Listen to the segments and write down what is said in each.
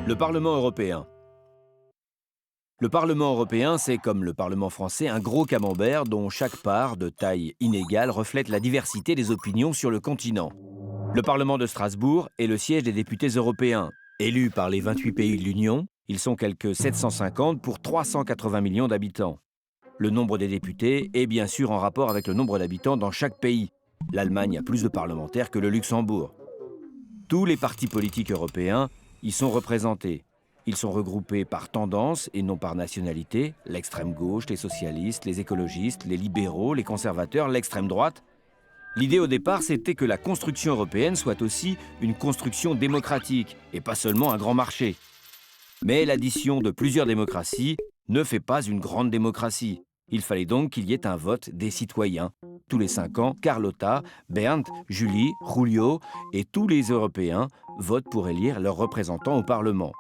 Le Parlement européen. Le Parlement européen, c'est comme le Parlement français, un gros camembert dont chaque part, de taille inégale, reflète la diversité des opinions sur le continent. Le Parlement de Strasbourg est le siège des députés européens. Élus par les 28 pays de l'Union, ils sont quelques 750 pour 380 millions d'habitants. Le nombre des députés est bien sûr en rapport avec le nombre d'habitants dans chaque pays. L'Allemagne a plus de parlementaires que le Luxembourg. Tous les partis politiques européens y sont représentés. Ils sont regroupés par tendance et non par nationalité, l'extrême gauche, les socialistes, les écologistes, les libéraux, les conservateurs, l'extrême droite. L'idée au départ, c'était que la construction européenne soit aussi une construction démocratique et pas seulement un grand marché. Mais l'addition de plusieurs démocraties ne fait pas une grande démocratie. Il fallait donc qu'il y ait un vote des citoyens. Tous les 5 ans, Carlotta, Bernd, Julie, Julio et tous les Européens votent pour élire leurs représentants au Parlement.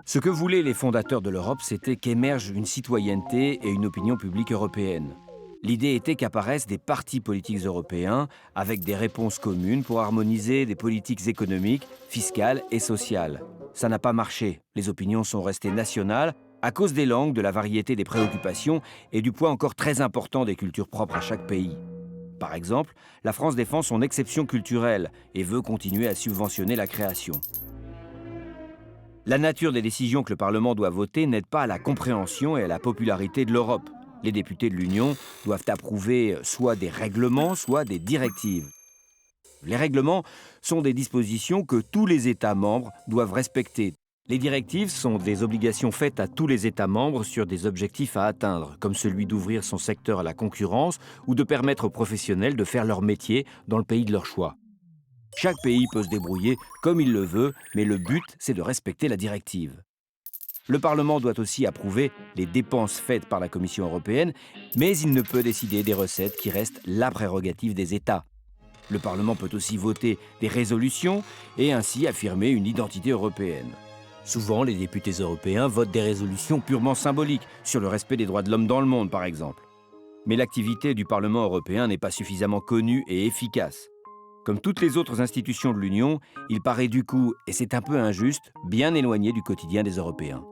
Ce que voulaient les fondateurs de l'Europe, c'était qu'émerge une citoyenneté et une opinion publique européenne. L'idée était qu'apparaissent des partis politiques européens avec des réponses communes pour harmoniser des politiques économiques, fiscales et sociales. Ça n'a pas marché. Les opinions sont restées nationales à cause des langues, de la variété des préoccupations et du poids encore très important des cultures propres à chaque pays. Par exemple, la France défend son exception culturelle et veut continuer à subventionner la création. La nature des décisions que le Parlement doit voter n'aide pas à la compréhension et à la popularité de l'Europe. Les députés de l'Union doivent approuver soit des règlements, soit des directives. Les règlements sont des dispositions que tous les États membres doivent respecter. Les directives sont des obligations faites à tous les États membres sur des objectifs à atteindre, comme celui d'ouvrir son secteur à la concurrence ou de permettre aux professionnels de faire leur métier dans le pays de leur choix. Chaque pays peut se débrouiller comme il le veut, mais le but, c'est de respecter la directive. Le Parlement doit aussi approuver les dépenses faites par la Commission européenne, mais il ne peut décider des recettes qui restent la prérogative des États. Le Parlement peut aussi voter des résolutions et ainsi affirmer une identité européenne. Souvent, les députés européens votent des résolutions purement symboliques, sur le respect des droits de l'homme dans le monde, par exemple. Mais l'activité du Parlement européen n'est pas suffisamment connue et efficace. Comme toutes les autres institutions de l'Union, il paraît du coup, et c'est un peu injuste, bien éloigné du quotidien des Européens.